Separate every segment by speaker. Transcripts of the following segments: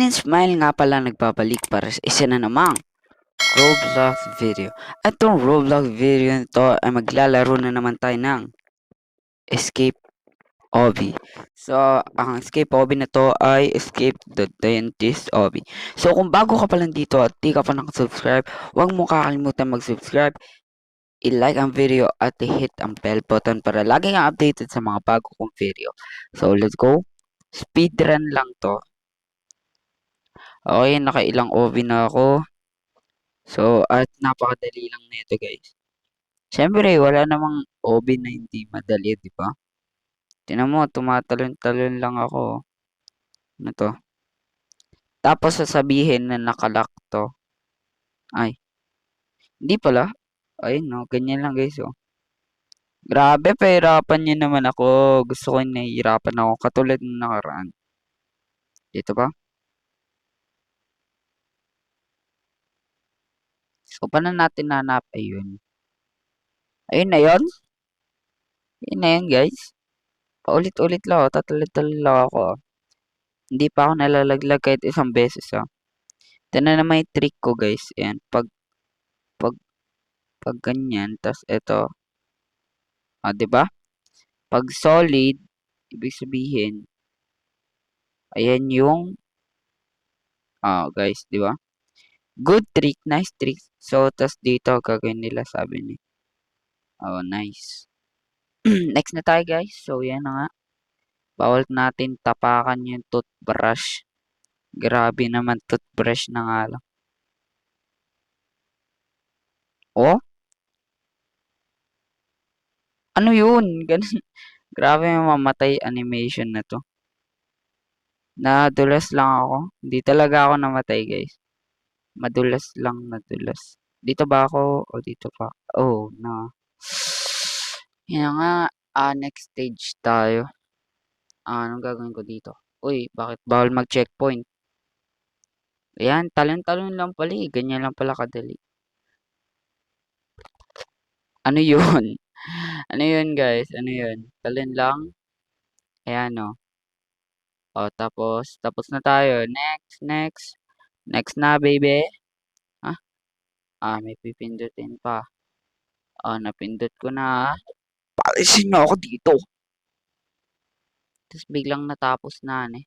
Speaker 1: Smile nga pala nagbabalik para sa isa na namang Roblox video. At itong Roblox video nito ay maglalaro na naman tayo ng Escape Obby. So, ang Escape Obby na to ay Escape the Dentist Obby. So, kung bago ka pa lang dito at di ka pa nakasubscribe, huwag mo kakalimutan mag-subscribe, i-like ang video at i-hit ang bell button para lagi kang updated sa mga bago kong video. So, let's go. Speedrun lang to. Okay, nakailang OB na ako. So, at napakadali lang nito guys. Siyempre, wala namang OB na hindi madali, di ba? Tingnan mo, tumatalon-talon lang ako. Ano to? Tapos sasabihin na nakalock to. Ay, hindi pala. Ay, no, ganyan lang guys, oh. Grabe, pahirapan niyo naman ako. Gusto ko nahihirapan ako. Katulad ng nakaraan. Dito ba? So, paano natin nanap? Ayun. Ayun na yun. Ayun na yun, guys. Paulit-ulit lang ako. Tatalid-talid lang ako. Hindi pa ako nalalaglag kahit isang beses, ah. Ito na naman yung trick ko, guys. Ayan. Pag, pag ganyan. Tapos, ito. Ah, di ba? Pag solid, ibig sabihin, ayan yung, guys, di ba? Good trick, nice trick. So, tas dito, gagawin nila, sabi ni. Oh, nice. Next na tayo, guys. So, yan na nga. Bawal natin tapakan yung toothbrush. Grabe naman, toothbrush na nga lang. Oh? Ano yun? Ganun. Grabe yung mamatay animation na to. Nadulas lang ako. Hindi talaga ako namatay, guys. Madulas lang, nadulas. Dito ba ako? O dito pa? Oh, no. Yan nga. Next stage tayo. Anong gagawin ko dito? Uy, bakit bawal mag-checkpoint? Ayan, talon-talon lang pala eh. Ganyan lang pala kadali. Ano yun? Ano yun, guys? Ano yun? Talon lang. Ayan, o. O, tapos na tayo. Next, next. Next na, baby. Ah, may pipindutin pa. Napindot ko na. Palisin niyo ako dito. Tapos biglang natapos na, eh.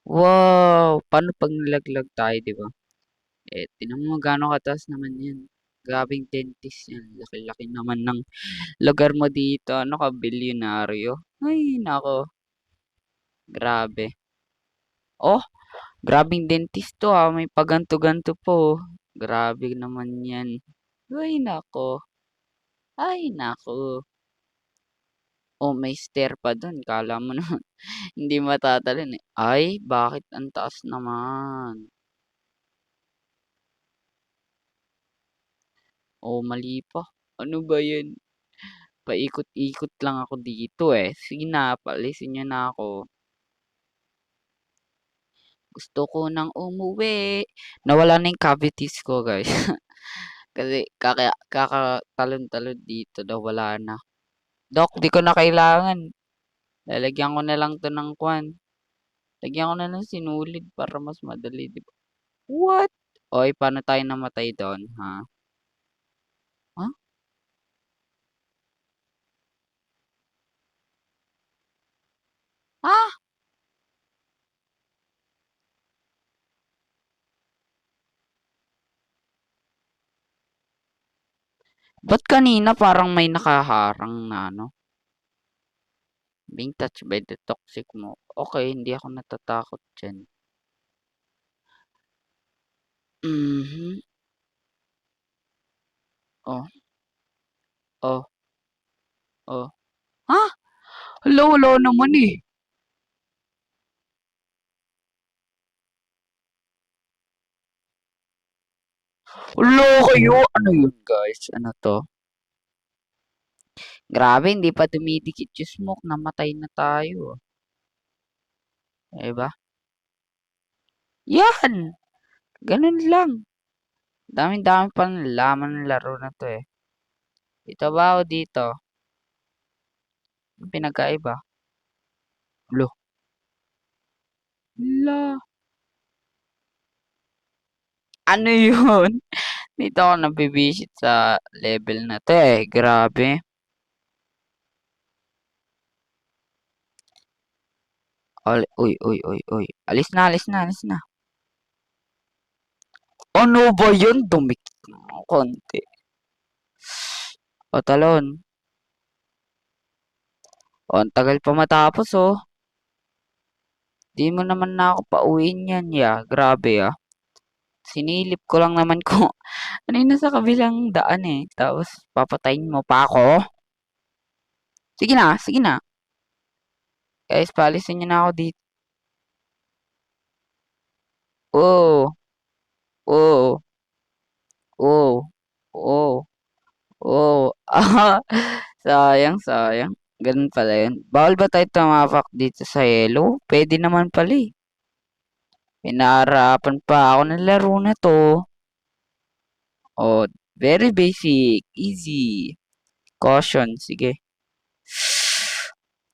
Speaker 1: Wow! Paano pag nalaglag tayo, di ba? Tingnan mo gaano kataas naman yan. Grabing dentist yan. Laki-laki naman ng lugar mo dito. Ano ka, bilyonaryo? Ay, nako. Grabe. Oh, grabing dentist to ah. May paganto-ganto po. Grabe naman yan. Ay, nako. Ay, nako. Oh, may stair pa dun. Kala mo naman, hindi matatalon eh. Ay, bakit ang taas naman? Oh, mali pa. Ano ba yan? Paikot-ikot lang ako dito eh. Sige na, paalisin niyo na ako. Gusto ko nang umuwi. Nawala na yung cavities ko, guys. Kasi kakatalon-talon dito daw wala na. Dok, di ko na kailangan. Lalagyan ko na lang to ng kwan. Lagyan ko na ng sinulid para mas madali, di ba? What? Oy, paano tayo namatay doon, ha? Ha? Ha? Ba't kanina parang may nakaharang na ano? Being touched by the toxic mo. Okay, hindi ako natatakot dyan. Mhm. Oh, oh, oh. Ha? Hala, wala naman eh. Hala kayo. Ano yun guys? Ano to? Grabe, hindi pa dumidikit yung smoke. Namatay na tayo. Diba? Yan! Ganun lang. Dami-dami pa laman ng laro na to eh. Dito ba o dito? Yung pinagkaiba? Lo, la, ano yun? Dito ako nabibisit sa level na 'to, eh, grabe. Uy, uy, uy, uy. Alis na, alis na, alis na. Ano ba yun? Dumikit ng konti. O, talon. O, ang tagal pa matapos, oh. Di mo naman na ako pauwiin yan, ya. Grabe, ah. Sinilip ko lang naman kung ano yung nasa kabilang daan, eh. Tapos, papatayin mo pa ako? Sige na, sige na. Guys, paalisin niyo na ako dito. Oh, oh, oh, oh, oh. Sayang, sayang. Ganun pala yun. Bawal ba tayo tumapak dito sa yellow? Pwede naman pala eh. Pinaharapan pa ako ng laro na to. Oh, very basic. Easy. Caution. Sige.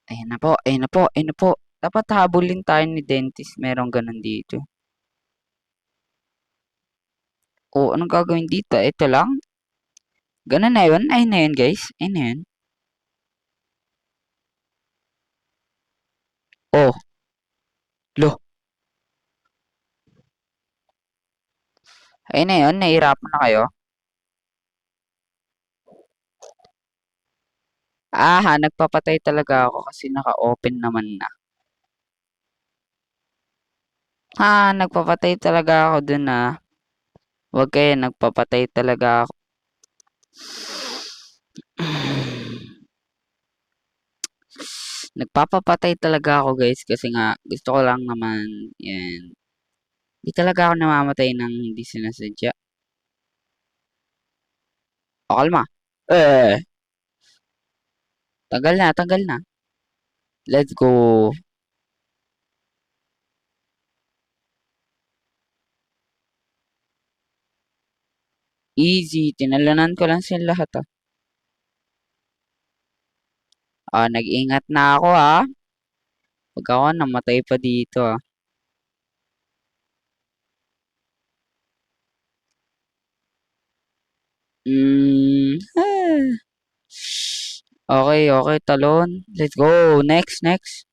Speaker 1: Ayan na po, ayan na po, ayan na po. Dapat habulin tayo ni dentist. Merong ganun dito. Oh, anong gagawin dito? Ito lang. Ganun na yun. Ayun na yun, guys. Ayun na yun. Oh, lo. Ayun na yun. Nahihirapan na kayo. Aha, nagpapatay talaga ako kasi naka-open naman na. Nagpapatay talaga ako dun ah. Huwag kayo, nagpapatay talaga ako. Nagpapapatay talaga ako guys kasi nga gusto ko lang naman yan. Di talaga ako namamatay ng hindi sinasadya. O kalma. Eh, tagal na, tagal na. Let's go. Easy, tinalanan ko lang sila lahat ah. Nag-ingat na ako ah. Pag ako namatay pa dito ah. Ah. Okay, okay, talon. Let's go. Next, next.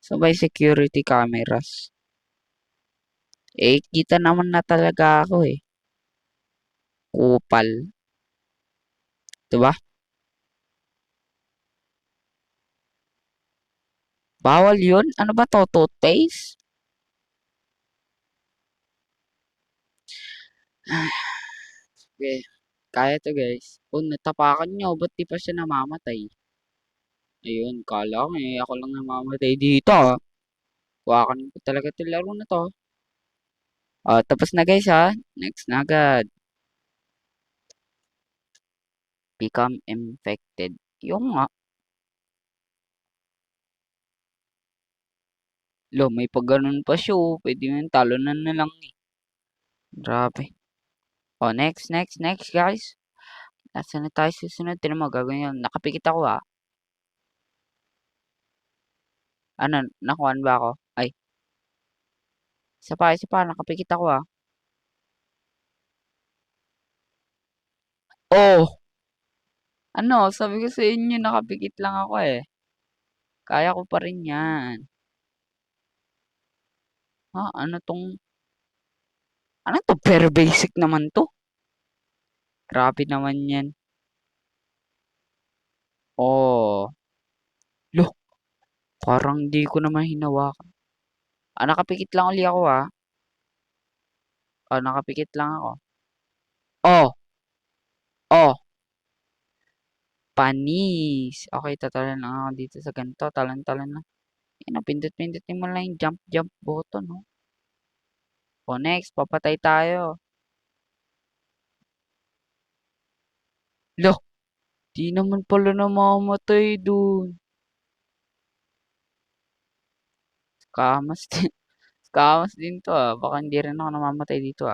Speaker 1: Sabay security cameras. Eh, kita naman na talaga ako eh. Kupal. Diba? Bawal yun? Ano ba to? Toothpaste? Okay. Kaya to guys. Oh, natapakan nyo. Ba't di pa siya namamatay? Ayun, kala ko eh. Ako lang namamatay dito ah. Wakan ko talaga itong laro na to. Tapos na guys ha. Next na agad. Become infected. Yung nga. Lo, may pag ganun pa siya oh. Pwede mo yung talunan na lang eh. Grabe. Next, next, next guys. Nasa na tayo susunod? Tinan mo, gagawin yun. Nakapikit ako ah. Ano, nakuhaan ba ako? Ay, isa pa, nakapikit ako ah. Oh! Ano, sabi ko sa inyo, nakapikit lang ako eh. Kaya ko pa rin yan. Ano tong, ano to? Very basic naman to. Grabe naman yan. Oh, lo, parang di ko naman hinawakan. Nakapikit lang uli ako ah. Nakapikit lang ako. Oh, oh, panis. Okay, tatalan lang ako dito sa ganito. Talan-talan lang. Yan, pindot-pindutin mo lang yung jump button, no? Next, papatay tayo. Lo, di naman pala namamatay dun. Kamas din. Kamas din to ah. Baka hindi rin ako namamatay dito.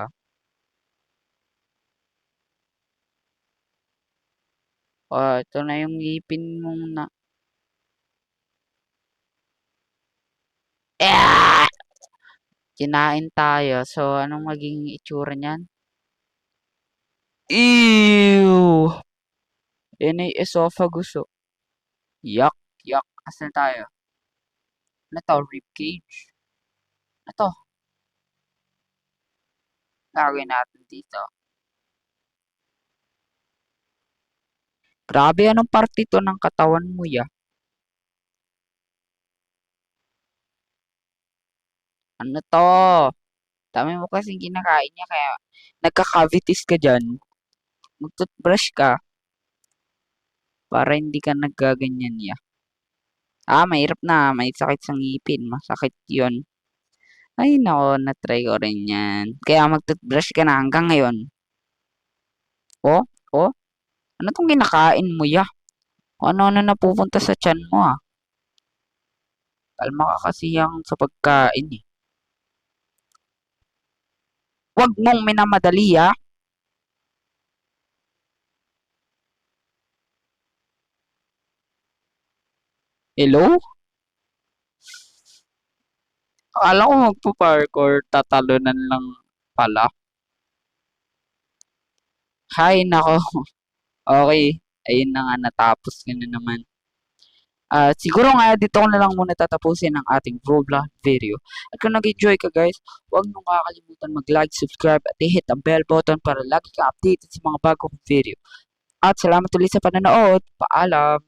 Speaker 1: Ito na yung ngipin mong na... Ah! Kinain tayo. So, anong magiging itsura niyan? Ew! Yan ay esophagus, oh. Yuck, yuck. Asan tayo? Ano to? Ribcage? Ano to? Gagawin natin dito. Grabe, anong parte to ng katawan mo, ya? Ano to? Dami mo kasing kinakain niya, kaya nagka-cavities ka dyan. Mag-toothbrush ka para hindi ka naggaganyan, ya. Mahirap na. May sakit sa ngipin. Masakit yon. Ay, nako, na-try ko rin yan. Kaya mag-toothbrush ka na hanggang ngayon. Oh, oh, ano tong kinakain mo, ya? Ano-ano napupunta sa tiyan mo, ah. Kalma ka kasi yang sa pagkain, eh. Huwag mong minamadali, ah. Hello? Akala ko magpa-parkour, tatalunan lang pala. Hay, nako. Okay. Ayun na nga, natapos ko na naman. Siguro nga dito ko na lang muna tatapusin ang ating vlog video. At kung nag-enjoy ka guys, huwag nyo kakalimutan mag-like, subscribe at i-hit ang bell button para lagi ka updated sa mga bagong video. At salamat ulit sa panonood. Paalam!